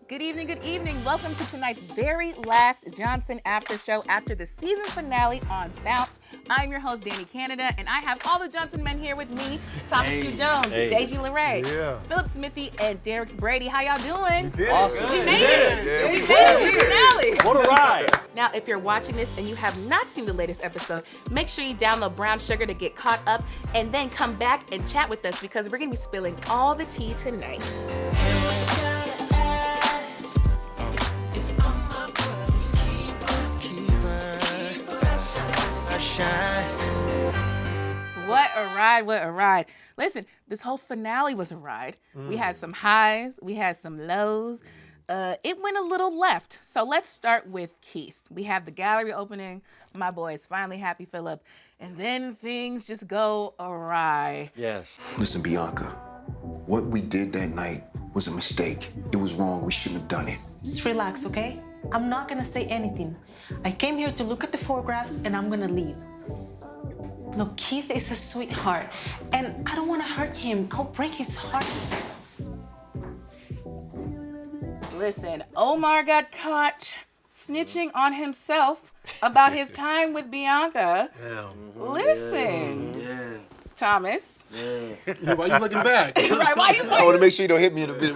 Good evening, good evening. Welcome to tonight's very last Johnson After Show after the season finale on Bounce. I'm your host, Danny Canada, and I have all the Johnson men here with me. Thomas Q. Jones, Deji LeRae, Philip Smithy, and Derek Brady. How y'all doing? Awesome. We made it. We made it to the finale. What a ride. Now, if you're watching this and you have not seen the latest episode, make sure you download Brown Sugar to get caught up and then come back and chat with us because we're going to be spilling all the tea tonight. What a ride, what a ride. Listen, this whole finale was a ride. We had some highs, we had some lows. It went a little left. So let's start with Keith. We have the gallery opening. My boy is finally happy, Philip. And then things just go awry. Yes. Listen, Bianca, what we did that night was a mistake. It was wrong. We shouldn't have done it. Just relax, okay? I'm not gonna say anything. I came here to look at the photographs and I'm gonna leave. No, Keith is a sweetheart and I don't wanna hurt him. I'll break his heart. Listen, Omar got caught snitching on himself about his time with Bianca. Listen, Thomas. Why you looking back? Right, why you I want to make sure you don't hit me in the bit.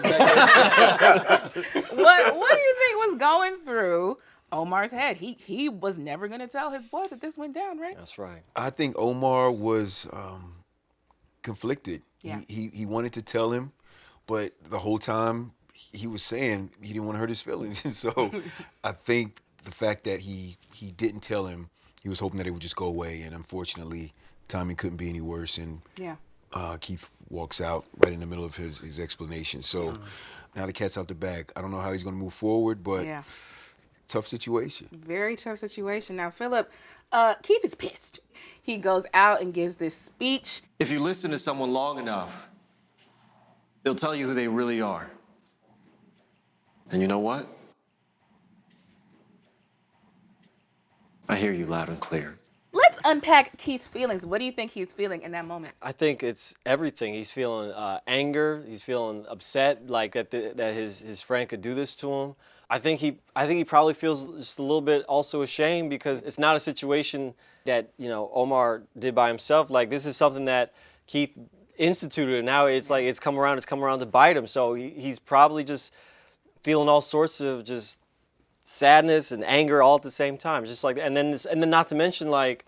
What do you think was going through Omar's head? He was never gonna tell his boy that this went down, right? That's right. I think Omar was conflicted. Yeah. He wanted to tell him, but the whole time he was saying he didn't want to hurt his feelings. And so I think the fact that he didn't tell him, he was hoping that it would just go away. And unfortunately, timing couldn't be any worse. And Keith walks out right in the middle of his explanation. So now the cat's out the bag. I don't know how he's going to move forward, but tough situation. Very tough situation. Now, Philip, Keith is pissed. He goes out and gives this speech. If you listen to someone long enough, they'll tell you who they really are. And you know what? I hear you loud and clear. Let's unpack Keith's feelings. What do you think he's feeling in that moment? I think it's everything. He's feeling anger. He's feeling upset, like that his friend could do this to him. I think he probably feels just a little bit also ashamed because it's not a situation that Omar did by himself. Like this is something that Keith instituted, and now it's like it's come around to bite him. So he's probably just feeling all sorts of just sadness and anger all at the same time. Just like, and then not to mention like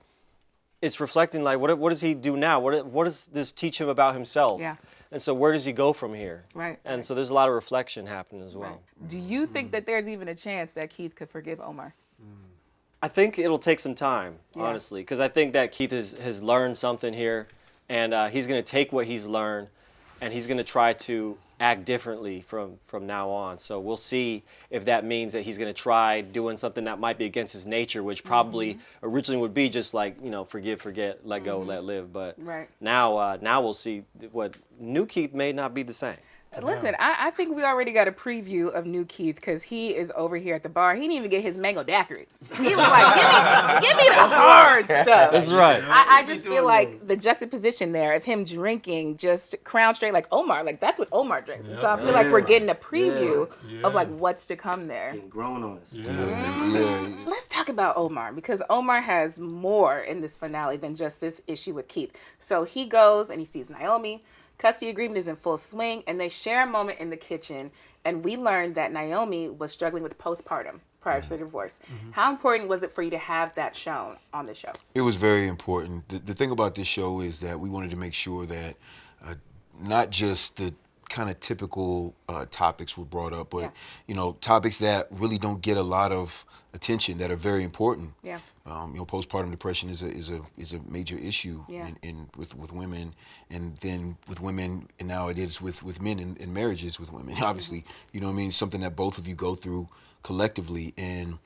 it's reflecting like what does he do now? What does this teach him about himself? Yeah. And so where does he go from here? Right. And so there's a lot of reflection happening as well. Right. Do you think that there's even a chance that Keith could forgive Omar? I think it'll take some time, honestly, because I think that Keith has learned something here, and he's going to take what he's learned, and he's going to try to act differently from now on. So we'll see if that means that he's going to try doing something that might be against his nature, which probably originally would be just like, forgive, forget, let go, let live. But now we'll see what new Keith may not be the same. Listen, I think we already got a preview of new Keith because he is over here at the bar. He didn't even get his mango daiquiri. He was like, give me the hard stuff. That's right. I just feel like the juxtaposition there of him drinking just Crown Straight like Omar, like that's what Omar drinks. And so I feel like we're getting a preview of like what's to come there. Getting grown on us. Let's talk about Omar because Omar has more in this finale than just this issue with Keith. So he goes and he sees Naomi. Custody agreement is in full swing, and they share a moment in the kitchen, and we learned that Naomi was struggling with postpartum prior to the divorce. How important was it for you to have that shown on the show? It was very important. The thing about this show is that we wanted to make sure that not just the kind of typical topics were brought up, but topics that really don't get a lot of attention that are very important. Yeah. Postpartum depression is a major issue with women, and then with women, and now it is with men in marriages with women. Obviously, something that both of you go through collectively, and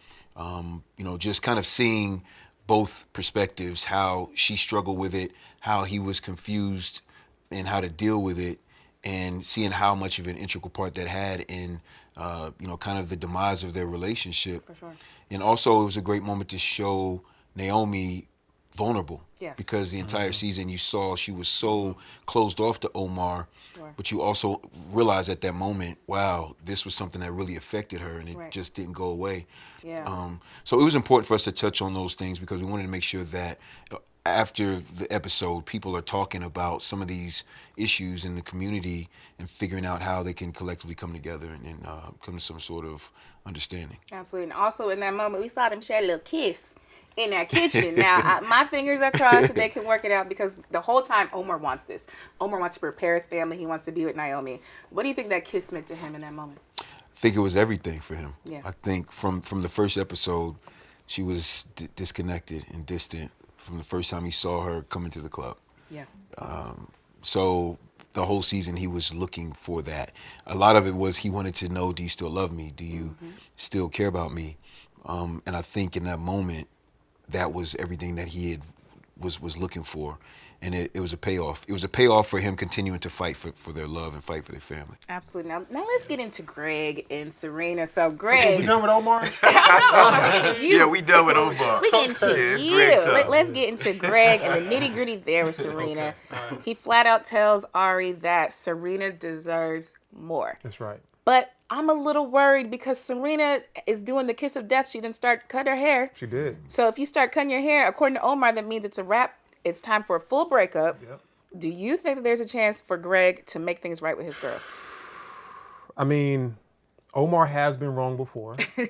just kind of seeing both perspectives, how she struggled with it, how he was confused, and how to deal with it. And seeing how much of an integral part that had in, kind of the demise of their relationship. For sure. And also, it was a great moment to show Naomi vulnerable. Yes. Because the entire season you saw she was so closed off to Omar, but you also realized at that moment, wow, this was something that really affected her, and it just didn't go away. Yeah. So it was important for us to touch on those things because we wanted to make sure that after the episode, people are talking about some of these issues in the community and figuring out how they can collectively come together and come to some sort of understanding. Absolutely. And also in that moment, we saw them share a little kiss in that kitchen. Now, my fingers are crossed that they can work it out because the whole time Omar wants this. Omar wants to prepare his family. He wants to be with Naomi. What do you think that kiss meant to him in that moment? I think it was everything for him. Yeah. I think from the first episode, she was disconnected and distant from the first time he saw her come into the club. Yeah. So the whole season he was looking for that. A lot of it was he wanted to know, do you still love me? Do you still care about me? And I think in that moment, that was everything that he was looking for. And it was a payoff. It was a payoff for him continuing to fight for their love and fight for their family. Absolutely. Now let's get into Greg and Serena. So Greg, We done with Omar? Yeah, we done with Omar. we get into it's you. Greg's time. Let's get into Greg and the nitty gritty there with Serena. He flat out tells Ari that Serena deserves more. That's right. But I'm a little worried because Serena is doing the kiss of death. She didn't start cut her hair. She did. So if you start cutting your hair, according to Omar, that means it's a wrap. It's time for a full breakup. Yep. Do you think that there's a chance for Greg to make things right with his girl? I mean, Omar has been wrong before. Here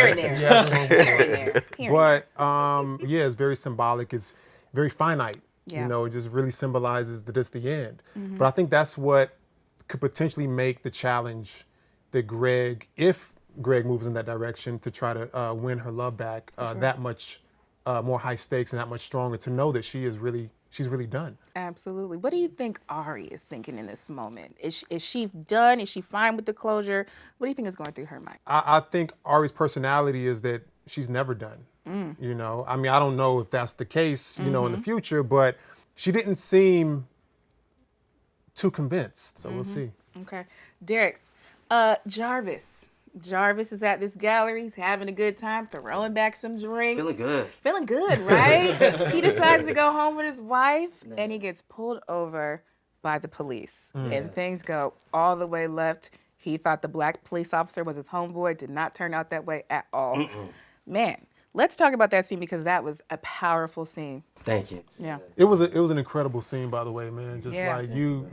and there. He has been wrong before. Here and there. Here and But yeah, it's very symbolic. It's very finite. Yeah. You know, it just really symbolizes that it's the end. But I think that's what could potentially make the challenge that Greg, if Greg moves in that direction to try to win her love back, that much more high stakes and that much stronger to know that she's really done. Absolutely. What do you think Ari is thinking in this moment? Is she done? Is she fine with the closure? What do you think is going through her mind? I think Ari's personality is that she's never done. You know, I mean, I don't know if that's the case, you know, in the future, but she didn't seem too convinced. So we'll see. Okay. Derek's Jarvis. Jarvis is at this gallery. He's having a good time, throwing back some drinks. Feeling good. Feeling good, right? He decides to go home with his wife, and he gets pulled over by the police. And things go all the way left. He thought the black police officer was his homeboy. Did not turn out that way at all. Man, let's talk about that scene because that was a powerful scene. Thank you. Yeah. It was an incredible scene, by the way, man. Just Yeah. like you,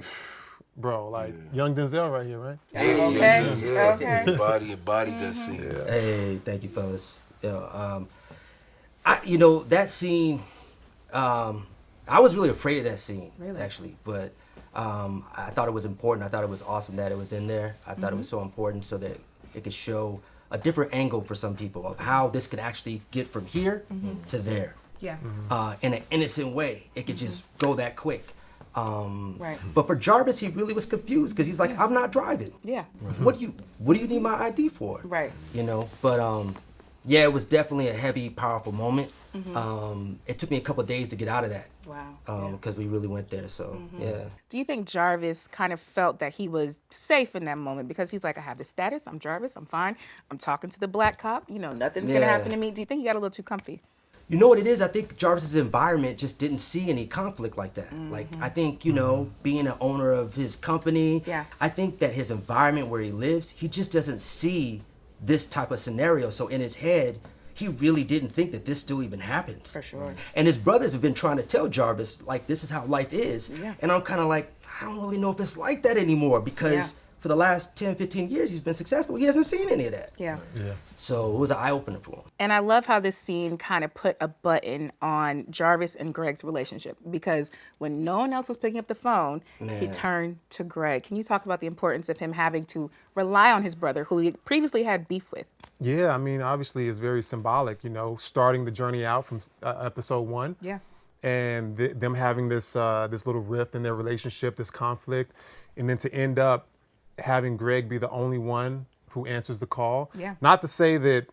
bro, like young Denzel right here, right? Okay. Yeah. Okay. Body that scene. Hey, thank you, fellas. That scene. I was really afraid of that scene, actually, but I thought it was important. I thought it was awesome that it was in there. I thought it was so important so that it could show a different angle for some people of how this could actually get from here to there. Yeah. In an innocent way, it could just go that quick. Right. But for Jarvis, he really was confused because he's like, "I'm not driving. Yeah. What do you need my ID for?" Right. You know. But yeah, it was definitely a heavy, powerful moment. It took me a couple of days to get out of that. Wow. Because we really went there. So yeah. Do you think Jarvis kind of felt that he was safe in that moment because he's like, I have the status, I'm Jarvis, I'm fine, I'm talking to the black cop, you know, nothing's gonna happen to me. Do you think he got a little too comfy? You know what it is? I think Jarvis's environment just didn't see any conflict like that. Like, I think, being an owner of his company, I think that his environment where he lives, he just doesn't see this type of scenario. So in his head, he really didn't think that this still even happens. For sure. And his brothers have been trying to tell Jarvis, like, this is how life is. Yeah. And I'm kind of like, I don't really know if it's like that anymore because for the last 10, 15 years, he's been successful. He hasn't seen any of that. Yeah. So it was an eye-opener for him. And I love how this scene kind of put a button on Jarvis and Greg's relationship because when no one else was picking up the phone, he turned to Greg. Can you talk about the importance of him having to rely on his brother who he previously had beef with? Yeah, I mean, obviously it's very symbolic, starting the journey out from episode 1. Yeah. And them having this little rift in their relationship, this conflict, and then to end up having Greg be the only one who answers the call. Yeah. Not to say that,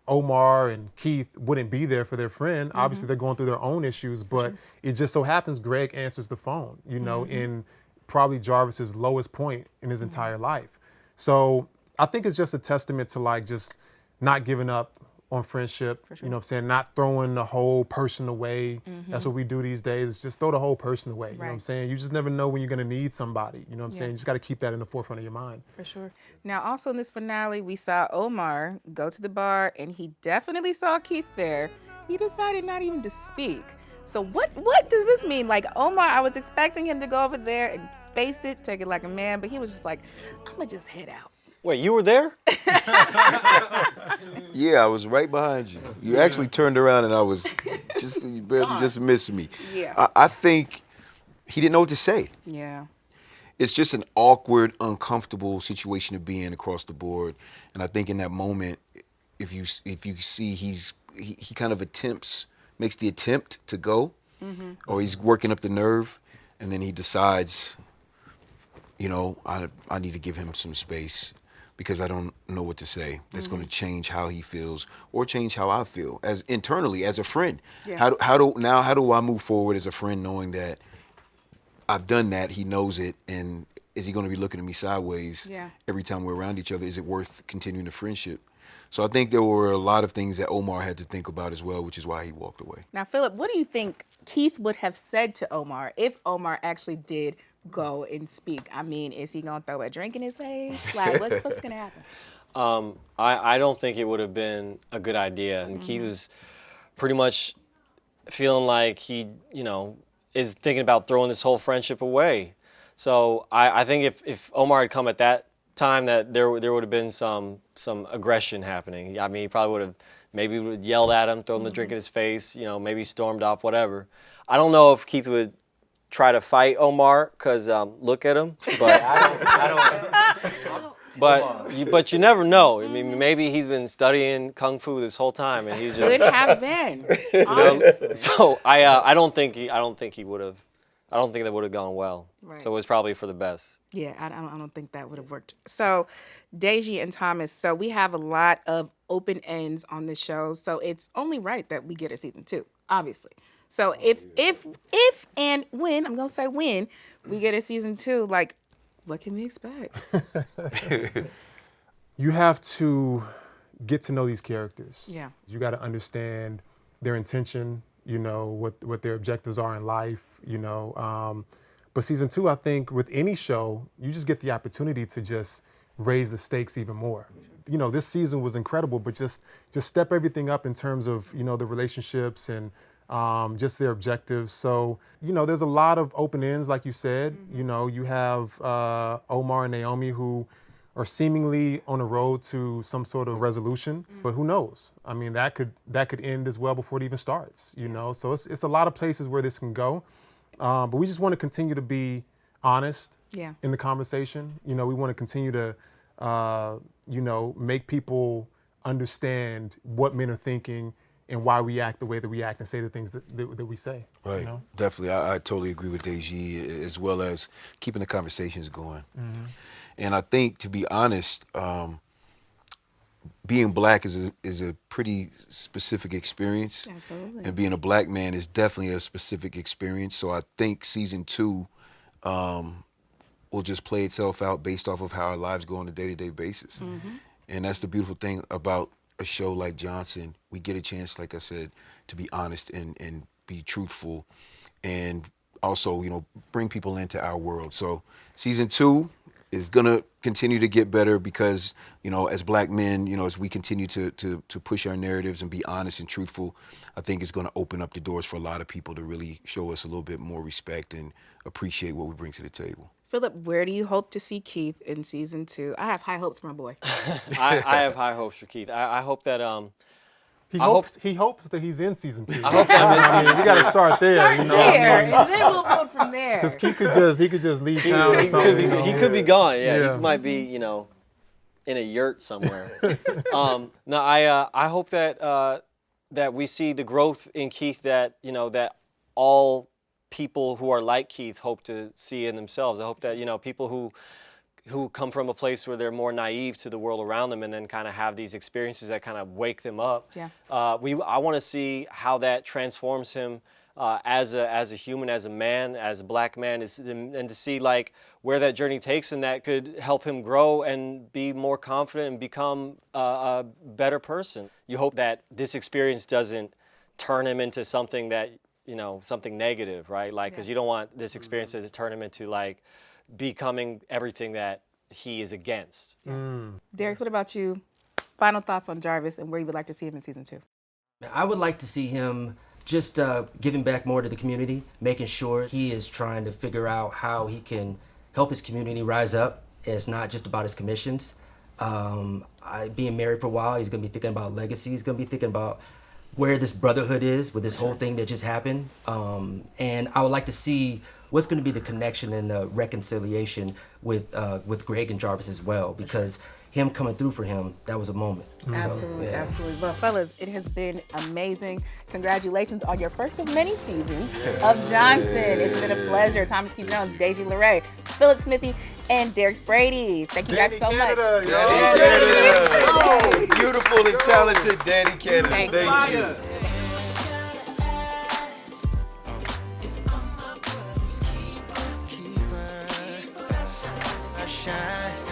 Omar and Keith wouldn't be there for their friend. Obviously, they're going through their own issues, but it just so happens Greg answers the phone, in probably Jarvis's lowest point in his entire life. So I think it's just a testament to just not giving up on friendship. For sure. You know what I'm saying? Not throwing the whole person away. That's what we do these days. Is just throw the whole person away. You know what I'm Right. saying? You just never know when you're gonna need somebody. You know what I'm Yeah. saying? You just got to keep that in the forefront of your mind. For sure. Now, also in this finale, we saw Omar go to the bar, and he definitely saw Keith there. He decided not even to speak. So what does this mean? Like, Omar, I was expecting him to go over there and face it, take it like a man, but he was just like, I'm gonna just head out. Wait, you were there? Yeah, I was right behind you. You actually turned around and I was you barely just missed me. Yeah. I think he didn't know what to say. Yeah. It's just an awkward, uncomfortable situation to be in across the board. And I think in that moment, if you see he kind of makes the attempt to go, or he's working up the nerve, and then he decides, I need to give him some space because I don't know what to say. That's going to change how he feels or change how I feel as internally as a friend. Yeah. How do I move forward as a friend knowing that I've done that, he knows it, and is he going to be looking at me sideways every time we're around each other? Is it worth continuing the friendship? So I think there were a lot of things that Omar had to think about as well, which is why he walked away. Now, Philip, what do you think Keith would have said to Omar if Omar actually did go and speak? I mean, is he going to throw a drink in his face? Like, what's going to happen? I don't think it would have been a good idea. And Keith was pretty much feeling like he, is thinking about throwing this whole friendship away. So I think if Omar had come at that time, that there would have been some aggression happening. I mean, he probably would have yelled at him, thrown the drink in his face, maybe stormed off, whatever. I don't know if Keith would try to fight Omar because look at him, but I don't. But you never know. I mean, maybe he's been studying kung fu this whole time, and he's just. Could have been. So I don't think he would have. I don't think that would have gone well. Right. So it was probably for the best. Yeah, I don't think that would have worked. So, Deji and Thomas, so we have a lot of open ends on this show. So it's only right that we get a season 2, obviously. So if and when, I'm gonna say when, we get a season 2, like, what can we expect? You have to get to know these characters. Yeah. You got to understand their intention, what their objectives are in life, But season 2, I think with any show, you just get the opportunity to just raise the stakes even more. This season was incredible, but just step everything up in terms of, the relationships and just their objectives. So, there's a lot of open ends, like you said. You have Omar and Naomi who are seemingly on a road to some sort of resolution, but who knows? I mean, that could end as well before it even starts, So it's a lot of places where this can go. But we just want to continue to be honest in the conversation. We want to continue to, make people understand what men are thinking and why we act the way that we act and say the things that we say. Right. Definitely. I totally agree with Deji, as well as keeping the conversations going. And I think, to be honest, being black is a pretty specific experience. Absolutely. And being a black man is definitely a specific experience. So I think season 2 will just play itself out based off of how our lives go on a day-to-day basis. And that's the beautiful thing about a show like Johnson. We get a chance, like I said, to be honest and be truthful, and also, bring people into our world. So season 2 is gonna continue to get better because, as black men, as we continue to push our narratives and be honest and truthful, I think it's gonna open up the doors for a lot of people to really show us a little bit more respect and appreciate what we bring to the table. Philip, where do you hope to see Keith in season 2? I have high hopes for my boy. I have high hopes for Keith. I hope that He hopes that he's in season 2. I hope that I'm in season we got to start there. Start there, and then we'll build from there. Because he could just leave town or He something. could be gone. Yeah. He might be, in a yurt somewhere. No, I hope that we see the growth in Keith that that all people who are like Keith hope to see in themselves. I hope that people who come from a place where they're more naive to the world around them and then kind of have these experiences that kind of wake them up. Yeah. I want to see how that transforms him as a human, as a man, as a black man, and to see like where that journey takes him, that could help him grow and be more confident and become a better person. You hope that this experience doesn't turn him into something that, something negative, right? Like, because you don't want this experience to turn him into like becoming everything that he is against. Darius, what about you? Final thoughts on Jarvis and where you would like to see him in season 2? I would like to see him just giving back more to the community, making sure he is trying to figure out how he can help his community rise up. It's not just about his commissions. Being married for a while, he's going to be thinking about legacy. He's going to be thinking about where this brotherhood is with this whole thing that just happened. And I would like to see what's going to be the connection and the reconciliation with Greg and Jarvis as well, because him coming through for him, that was a moment. Absolutely, absolutely. Well, fellas, it has been amazing. Congratulations on your first of many seasons of Johnson. It's been a pleasure. Thomas P. Jones, Deji LeRae, Philip Smithy, and Derek Brady. Thank you guys so much. Danny Canada. Beautiful and talented Danny Canada. Thank you. Shine.